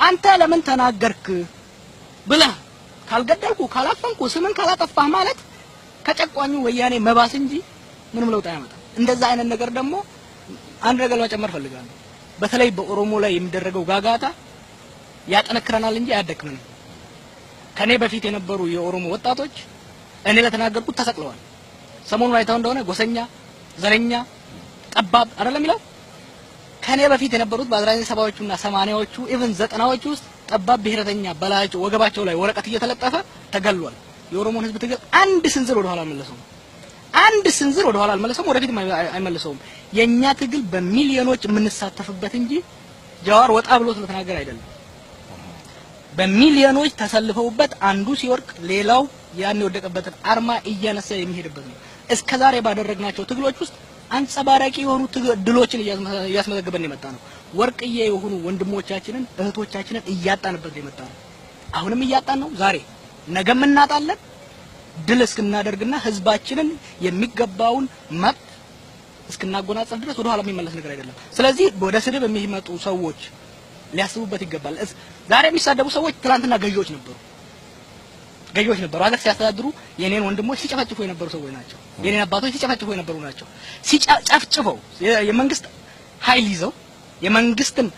አንተ ለምን ተናገርክ ብለህ ካልገደልኩ ካላፈንኩ ስምን ካላጠፋህ ማለት ከጨቋኙ ወያኔ መባስ እንጂ ምንም ለውጥ አያመጣም። እንደዛ አይነት ነገር ደግሞ አንድ ነገር መጨመር ፈልጋለሁ። በተለይ በኦሮሞ ላይ የሚደረገው ጋጋታ ያጠነክረናል እንጂ አያደክመንም። ከኔ በፊት የነበሩ የኦሮሞ ወጣቶች እኔ ለተናገርኩት ተሰቅለዋል። ሰሞኑን አይተው እንደሆነ ጎሰኛ፣ ዘረኛ፣ ጠባብ አይደለም ይላል። ከኔ በፊት የነበሩት በ1970ዎቹና 80ዎቹ ኢቭን 90ዎቹ ውስጥ ጠባብ ብሔረተኛ በላያቸው ወገባቸው ላይ ወረቀት እየተለጠፈ ተገሏል። የኦሮሞን ህዝብ ትግል አንድ ስንዝር ወደ ኋላ አልመለሰውም። አንድ ስንዝር ወደ ኋላ አልመለሰውም፣ ወደፊት አይመለሰውም። የኛ ትግል በሚሊዮኖች የምንሳተፍበት እንጂ ጃዋር ወጣ ብሎ ስለተናገረ አይደለም። በሚሊዮኖች ተሰልፈውበት አንዱ ሲወርቅ ሌላው ያን የወደቀበትን አርማ እያነሳ የሚሄድበት ነው። እስከዛሬ ባደረግናቸው ትግሎች ውስጥ አንጸባራቂ የሆኑ ድሎችን እያስመዘገበን የመጣ ነው። ወርቅዬ የሆኑ ወንድሞቻችንን እህቶቻችንን እያጣንበት የመጣ ነው። አሁንም እያጣን ነው። ዛሬ ነገም እናጣለን። ድል እስክናደርግና ህዝባችንን የሚገባውን መብት እስክናጎናጸፍ ድረስ ወደ ኋላ የሚመለስ ነገር አይደለም። ስለዚህ ወደ ስድብ የሚመጡ ሰዎች ሊያስቡበት ይገባል። ዛሬ የሚሳደቡ ሰዎች ትላንትና ገዢዎች ነበሩ። ሀገር ሲያስተዳድሩ የኔን ወንድሞች ሲጨፈጭፉ የነበሩ ሰዎች ናቸው። የኔን አባቶች ሲጨፈጭፉ የነበሩ ናቸው። ሲጨፍጭፈው የመንግስት ኃይል ይዘው የመንግስትን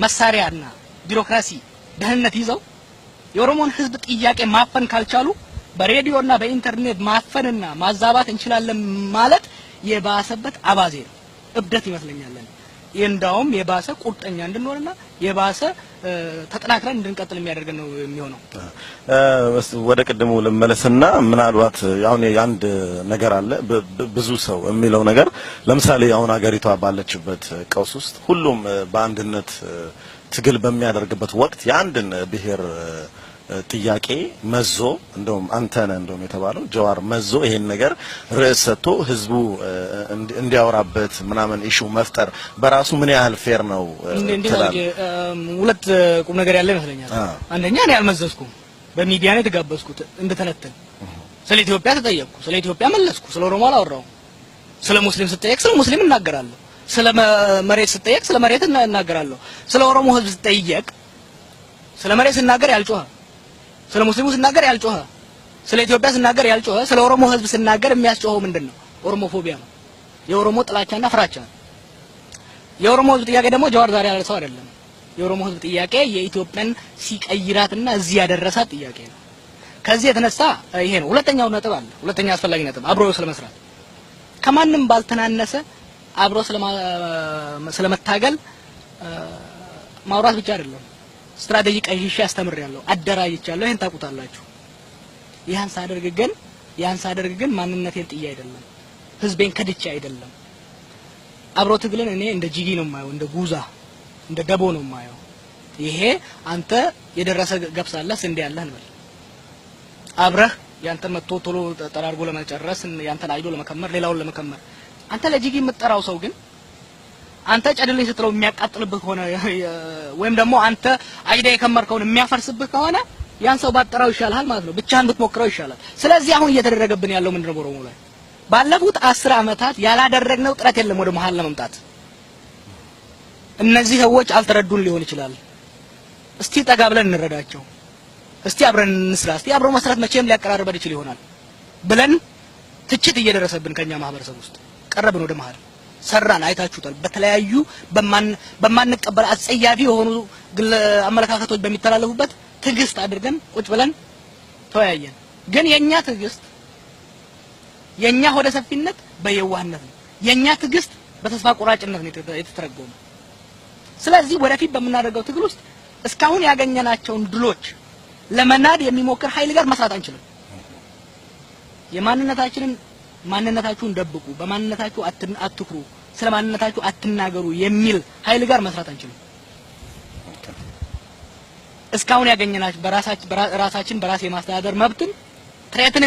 መሳሪያና ቢሮክራሲ ደህንነት ይዘው የኦሮሞን ህዝብ ጥያቄ ማፈን ካልቻሉ በሬዲዮና በኢንተርኔት ማፈንና ማዛባት እንችላለን ማለት የባሰበት አባዜ ነው። እብደት ይመስለኛል። እንደውም የባሰ ቁርጠኛ እንድንሆንና የባሰ ተጠናክረን እንድንቀጥል የሚያደርገን ነው የሚሆነው። ወደ ቀደሙ ለመለስና ምናልባት አሁን አንድ ነገር አለ ብዙ ሰው የሚለው ነገር ለምሳሌ አሁን ሀገሪቷ ባለችበት ቀውስ ውስጥ ሁሉም በአንድነት ትግል በሚያደርግበት ወቅት የአንድን ብሔር ጥያቄ መዞ እንደውም አንተነ እንደውም የተባለው ጀዋር መዞ ይሄን ነገር ርዕስ ሰጥቶ ህዝቡ እንዲያወራበት ምናምን ኢሹ መፍጠር በራሱ ምን ያህል ፌር ነው? ሁለት ቁም ነገር ያለ ይመስለኛል። አንደኛ እኔ አልመዘዝኩም፣ በሚዲያ ነው የተጋበዝኩት እንድተነተን። ስለ ኢትዮጵያ ተጠየቅኩ፣ ስለ ኢትዮጵያ መለስኩ። ስለ ኦሮሞ አላወራሁም። ስለ ሙስሊም ስጠየቅ ስለ ሙስሊም እናገራለሁ። ስለ መሬት ስጠየቅ ስለ መሬት እናገራለሁ። ስለ ኦሮሞ ህዝብ ስጠየቅ ስለ መሬት ስናገር ያልጮኸ፣ ስለ ሙስሊሙ ስናገር ያልጮኸ፣ ስለ ኢትዮጵያ ስናገር ያልጮኸ፣ ስለ ኦሮሞ ህዝብ ስናገር የሚያስጮኸው ምንድነው? ኦሮሞፎቢያ ነው። የኦሮሞ ጥላቻና ፍራቻ ነው። የኦሮሞ ህዝብ ጥያቄ ደግሞ ጀዋር ዛሬ ያለ ሰው አይደለም። የኦሮሞ ህዝብ ጥያቄ የኢትዮጵያን ሲቀይራትና እዚህ ያደረሳት ጥያቄ ነው። ከዚህ የተነሳ ይሄ ነው። ሁለተኛው ነጥብ አለ። ሁለተኛ አስፈላጊ ነጥብ አብሮ ስለመስራት ከማንም ባልተናነሰ አብሮ ስለመታገል ማውራት ብቻ አይደለም። ስትራቴጂ ቀይሼ አስተምሬያለሁ፣ አደራጅቻለሁ። ይሄን ታውቁታላችሁ። ያን ሳደርግ ግን ማንነቴን ጥዬ አይደለም፣ ህዝቤን ከድቼ አይደለም። አብሮ ትግልን እኔ እንደ ጂጊ ነው የማየው፣ እንደ ጉዛ እንደ ደቦ ነው የማየው። ይሄ አንተ የደረሰ ገብሳለህ ስንዴ ያለህ እንበል፣ አብረህ ያንተን መጥቶ ቶሎ ጠራርጎ ለመጨረስ ያንተን አይዶ ለመከመር ሌላውን ለመከመር አንተ ለጂጊ የምትጠራው ሰው ግን አንተ ጨድልኝ ስትለው የሚያቃጥልብህ ከሆነ ወይም ደግሞ አንተ አይዳ የከመርከውን የሚያፈርስብህ ከሆነ ያን ሰው ባጠራው ይሻላል ማለት ነው። ብቻህን ብትሞክረው ይሻላል። ስለዚህ አሁን እየተደረገብን ያለው ምንድነው? ኦሮሞ ላይ ባለፉት 10 አመታት ያላደረግነው ጥረት የለም ወደ መሃል ለመምጣት። እነዚህ ሰዎች አልተረዱን ሊሆን ይችላል። እስቲ ጠጋ ብለን እንረዳቸው፣ እስቲ አብረን እንስራ፣ እስቲ አብረን መስራት መቼም ሊያቀራርበን ይችል ይሆናል ብለን ትችት እየደረሰብን ከኛ ማህበረሰብ ውስጥ ቀረብን ወደ መሃል ሰራን። አይታችሁታል። በተለያዩ በማንቀበል አጸያፊ የሆኑ አመለካከቶች በሚተላለፉበት ትግስት አድርገን ቁጭ ብለን ተወያየን። ግን የኛ ትግስት የኛ ሆደ ሰፊነት በየዋህነት ነው። የኛ ትግስት በተስፋ ቆራጭነት ነው የተተረጎመው። ስለዚህ ወደፊት በምናደርገው ትግል ውስጥ እስካሁን ያገኘናቸውን ድሎች ለመናድ የሚሞክር ኃይል ጋር መስራት አንችልም። ማንነታችሁን ደብቁ፣ በማንነታችሁ አትኩሩ፣ ስለማንነታችሁ አትናገሩ የሚል ኃይል ጋር መስራት አንችልም። እስካሁን ያገኘናችሁ በራሳችን በራስ የማስተዳደር መብትን ትሬትን